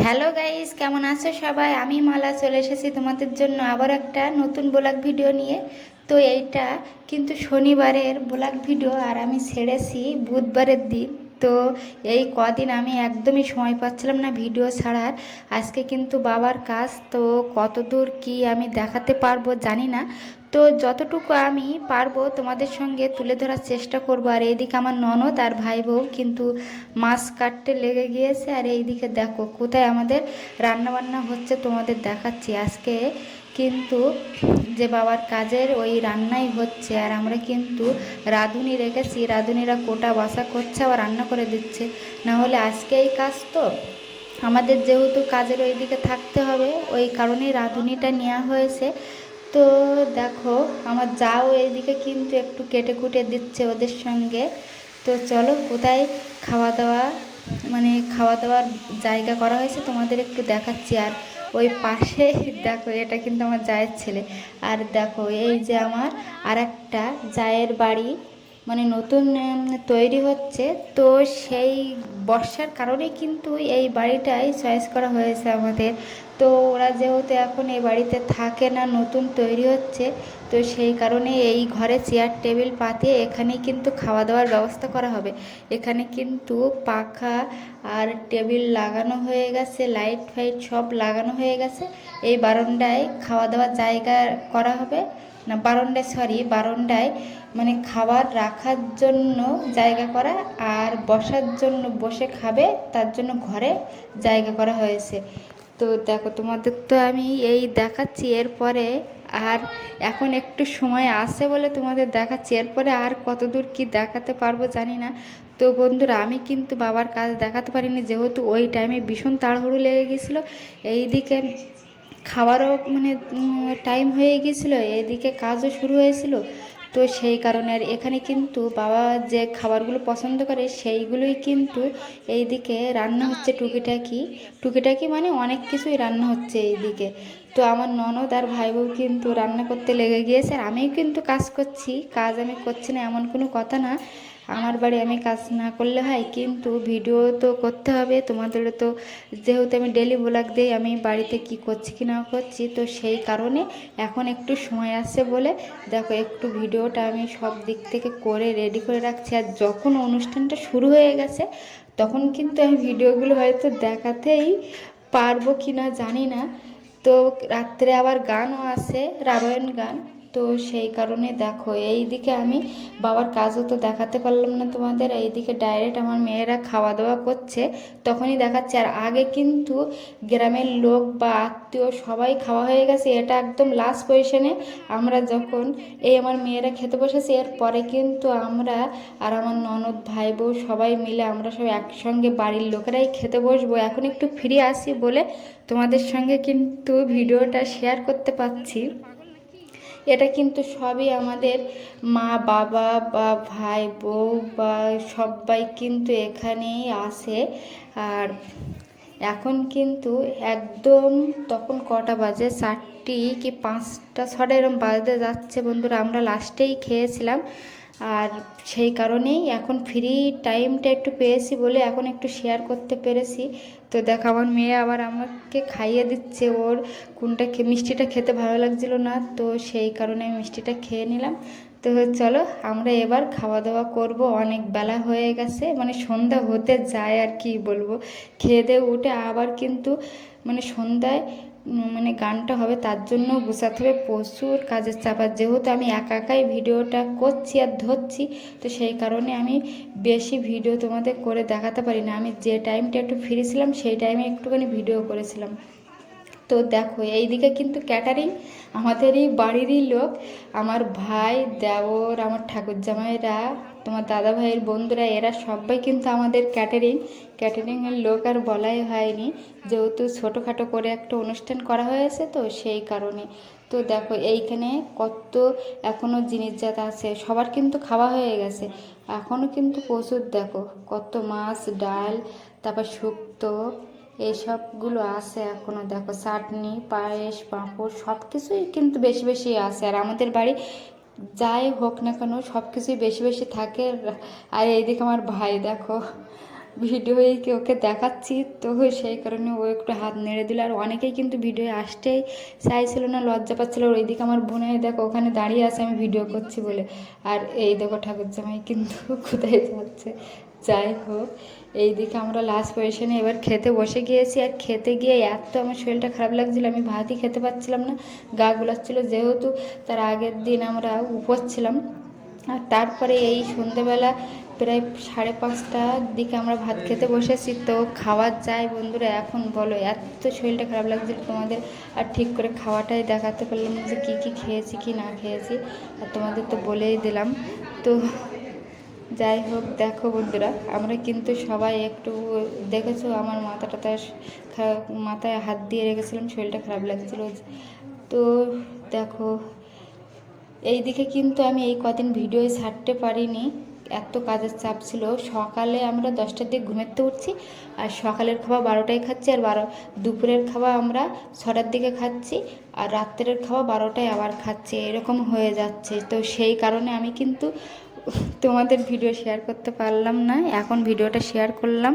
Hello guys, কেমন আছো সবাই? আমি মালা চলে এসেছি তোমাদের জন্য আবার একটা নতুন ব্লগ ভিডিও নিয়ে। তো এইটা কিন্তু শনিবারের ব্লগ ভিডিও, আর আমি ছেড়েছি বুধবারের দিন। তো এই কদিন আমি একদমই সময় পাচ্ছিলাম না ভিডিও ছাড়ার। আজকে কিন্তু বাবার কাজ, তো কত দূর কী আমি দেখাতে পারবো জানি না। তো যতটুকু আমি পারবো তোমাদের সঙ্গে তুলে ধরার চেষ্টা করবো। আর এইদিকে আমার ননদ আর ভাই বউ কিন্তু মাছ কাটতে লেগে গিয়েছে। আর এইদিকে দেখো কোথায় আমাদের রান্না বান্না হচ্ছে, তোমাদের দেখাচ্ছি। আজকে কিন্তু যে বাবার কাজের ওই রান্নাই হচ্ছে, আর আমরা কিন্তু রাঁধুনি রেখেছি, রাঁধুনিরা কোটা বাসা করছে আবার রান্না করে দিচ্ছে। না হলে আজকে এই কাজ তো আমাদের যেহেতু কাজের ওইদিকে থাকতে হবে, ওই কারণেই রাঁধুনিটা নেওয়া হয়েছে। তো দেখো আমার যাও এইদিকে কিন্তু একটু কেটে কুটে দিচ্ছে ওদের সঙ্গে। তো চলো কোথায় খাওয়া দাওয়া খাওয়া দাওয়ার জায়গা করা হয়েছে তোমাদের একটু দেখাচ্ছি। আর ওই পাশে দেখো এটা কিন্তু আমার জায়ের ছেলে। আর দেখো এই যে আমার আর একটা জায়ের বাড়ি, নতুন তৈরি হচ্ছে। তো সেই বর্ষার কারণে কিন্তু এই বাড়িটাই চয়েস করা হয়েছে আমাদের। তো ওরা যেহেতু এখন এই বাড়িতে থাকে না, নতুন তৈরি হচ্ছে, তো সেই কারণে এই ঘরে চেয়ার টেবিল পাতিয়ে এখানেই কিন্তু খাওয়া দাওয়ার ব্যবস্থা করা হবে। এখানে কিন্তু পাখা আর টেবিল লাগানো হয়ে গেছে, লাইট ফাইট সব লাগানো হয়ে গেছে। এই বারান্দায় খাওয়া দাওয়ার জায়গা করা হবে, না বারান্দায়, সরি বারান্দায় খাবার রাখার জন্য জায়গা করা, আর বসার জন্য বসে খাবে তার জন্য ঘরে জায়গা করা হয়েছে। তো দেখো তোমাদের তো আমি এই দেখাচ্ছি, এরপরে আর এখন একটু সময় আছে বলে তোমাদের দেখাচ্ছি, এরপরে আর কত দূর কী দেখাতে পারবো জানি না। তো বন্ধুরা, আমি কিন্তু বাবার কাজ দেখাতে পারিনি, যেহেতু ওই টাইমে ভীষণ তাড়াহুড়ো লেগে গেছিলো। এইদিকে খাবারও টাইম হয়ে গিয়েছিলো, এইদিকে কাজও শুরু হয়েছিল। তো সেই কারণে আর এখানে কিন্তু বাবা যে খাবারগুলো পছন্দ করে সেইগুলোই কিন্তু এইদিকে রান্না হচ্ছে, টুকিটাকি টুকিটাকি অনেক কিছুই রান্না হচ্ছে এইদিকে। তো আমার ননদ আর ভাই বউ কিন্তু রান্না করতে লেগে গিয়েছে, আর আমিও কিন্তু কাজ করছি। কাজ আমি করছি না এমন কোনো কথা না, আমার বাড়ি আমি কাজ না করলে হয়, কিন্তু ভিডিও তো করতে হবে তোমাদেরও। তো যেহেতু আমি ডেলি ব্লগ দিই আমি বাড়িতে কি করছি কি না করছি, তো সেই কারণে এখন একটু সময় আসছে বলে দেখো একটু ভিডিওটা আমি সব দিক থেকে করে রেডি করে রাখছি। আর যখন অনুষ্ঠানটা শুরু হয়ে গেছে তখন কিন্তু আমি ভিডিওগুলো হয়তো দেখাতেই পারবো কি না জানি না। তো রাত্রে আবার গানও আছে, রামায়ণ গান। তো সেই কারণে দেখো এইদিকে আমি বাবার কাজও তো দেখাতে পারলাম না তোমাদের। এইদিকে ডাইরেক্ট আমার মেয়েরা খাওয়া দাওয়া করছে, তখনই দেখাচ্ছে। আর আগে কিন্তু গ্রামের লোক বা আত্মীয় সবাই খাওয়া হয়ে গেছে, এটা একদম লাস্ট পজিশনে। আমরা যখন এই আমার মেয়েরা খেতে বসেছে, এরপরে কিন্তু আমরা আর আমার ননদ ভাই বউ সবাই মিলে আমরা সব একসঙ্গে বাড়ির লোকেরাই খেতে বসবো। এখন একটু ফিরে আসি বলে তোমাদের সঙ্গে কিন্তু ভিডিওটা শেয়ার করতে পারছি। এটা কিন্তু সবই আমাদের মা বাবা বা ভাই বউ বা সবাই কিন্তু এখানেই আসে। আর এখন কিন্তু একদম তখন কটা বাজে, 4টি কি 5টা 6টা এরম বাজতে যাচ্ছে বন্ধুরা। আমরা লাস্টেই খেয়েছিলাম, আর সেই কারণেই এখন ফ্রি টাইমটা একটু পেয়েছি বলে এখন একটু শেয়ার করতে পেরেছি। তো দেখো আমার মেয়ে আবার আমাকে খাইয়ে দিচ্ছে, ওর কোনটা মিষ্টিটা খেতে ভালো লাগছিল না, তো সেই কারণে আমি মিষ্টিটা খেয়ে নিলাম। তো চলো আমরা এবার খাওয়া দাওয়া করব, অনেক বেলা হয়ে গেছে, সন্ধ্যা হতে যায় আর কি বলবো। খেয়ে দিয়ে উঠে আবার কিন্তু সন্ধ্যায় গানটা হবে, তার জন্য গুছাতে হবে, প্রচুর কাজের চাপ। আর যেহেতু আমি একা একাই ভিডিওটা করছি আর ধরছি, তো সেই কারণে আমি বেশি ভিডিও তোমাদের করে দেখাতে পারি না। আমি যে টাইমটা একটু ফ্রি ছিলাম সেই টাইমে একটুখানি ভিডিও করেছিলাম। তো দেখো এইদিকে কিন্তু ক্যাটারিং আমাদেরই বাড়িরই লোক, আমার ভাই দেওর আমার ঠাকুর জামাইরা তোমার দাদা ভাইয়ের বন্ধুরা, এরা সবাই কিন্তু আমাদের ক্যাটারিংয়ের লোক। আর বলাই হয়নি, যেহেতু ছোটোখাটো করে একটা অনুষ্ঠান করা হয়েছে, তো সেই কারণে। তো দেখো এইখানে কত এখনও জিনিসজাত আছে, সবার কিন্তু খাওয়া হয়ে গেছে, এখনও কিন্তু প্রচুর দেখো কত মাছ ডাল, তারপর শুক্তো এইসবগুলো আছে এখনও। দেখো চাটনি পায়েস পাঁপড় সব কিছুই কিন্তু বেশি বেশি আছে। আর আমাদের বাড়ি যাই হোক না কেন সব কিছুই বেশি বেশি থাকে। আর এইদিকে আমার ভাই দেখো ভিডিওই ওকে দেখাচ্ছি, তো সেই কারণে ও একটু হাত নেড়ে দিল। আর অনেকেই কিন্তু ভিডিও আসতেই চাইছিল না, লজ্জা পাচ্ছিল। আর ওইদিকে আমার বোনে দেখো ওখানে দাঁড়িয়ে আছে আমি ভিডিও করছি বলে। আর এই দেখো ঠাকুর জামাই কিন্তু কোথায় যাচ্ছে। যাই হোক, এইদিকে আমরা লাস্ট পজিশনে এবার খেতে বসে গিয়েছি। আর খেতে গিয়ে এত আমার শরীরটা খারাপ লাগছিল, আমি ভাতই খেতে পারছিলাম না, গা গুলাচ্ছিল, যেহেতু তার আগের দিন আমরা উপোস ছিলাম। আর তারপরে এই সন্ধেবেলা প্রায় 5:30টার দিকে আমরা ভাত খেতে বসেছি। তো খাওয়ার যায় বন্ধুরা, এখন বলো এত শরীরটা খারাপ লাগছিল তোমাদের আর ঠিক করে খাওয়াটাই দেখাতে পারলাম না যে কী কী খেয়েছি কি না খেয়েছি, আর তোমাদের তো বলেই দিলাম। তো যাই হোক, দেখো বন্ধুরা, আমরা কিন্তু সবাই একটু দেখেছো আমার মাথায় হাত দিয়ে রেখেছিলাম, শরীরটা খারাপ লাগছিল। তো দেখো, এই দিকে কিন্তু আমি এই কদিন ভিডিও ছাড়তে পারিনি, এত কাজের চাপ ছিল। সকালে আমরা 10টার দিকে ঘুমেতে উঠছি, আর সকালের খাওয়া 12টায় খাচ্ছি, আর দুপুরের খাওয়া আমরা 6টার দিকে খাচ্ছি, আর রাত্রের খাওয়া 12টায় আবার খাচ্ছি, এরকম হয়ে যাচ্ছে। তো সেই কারণে আমি কিন্তু তোমাদের ভিডিও শেয়ার করতে পারলাম না, এখন ভিডিওটা শেয়ার করলাম।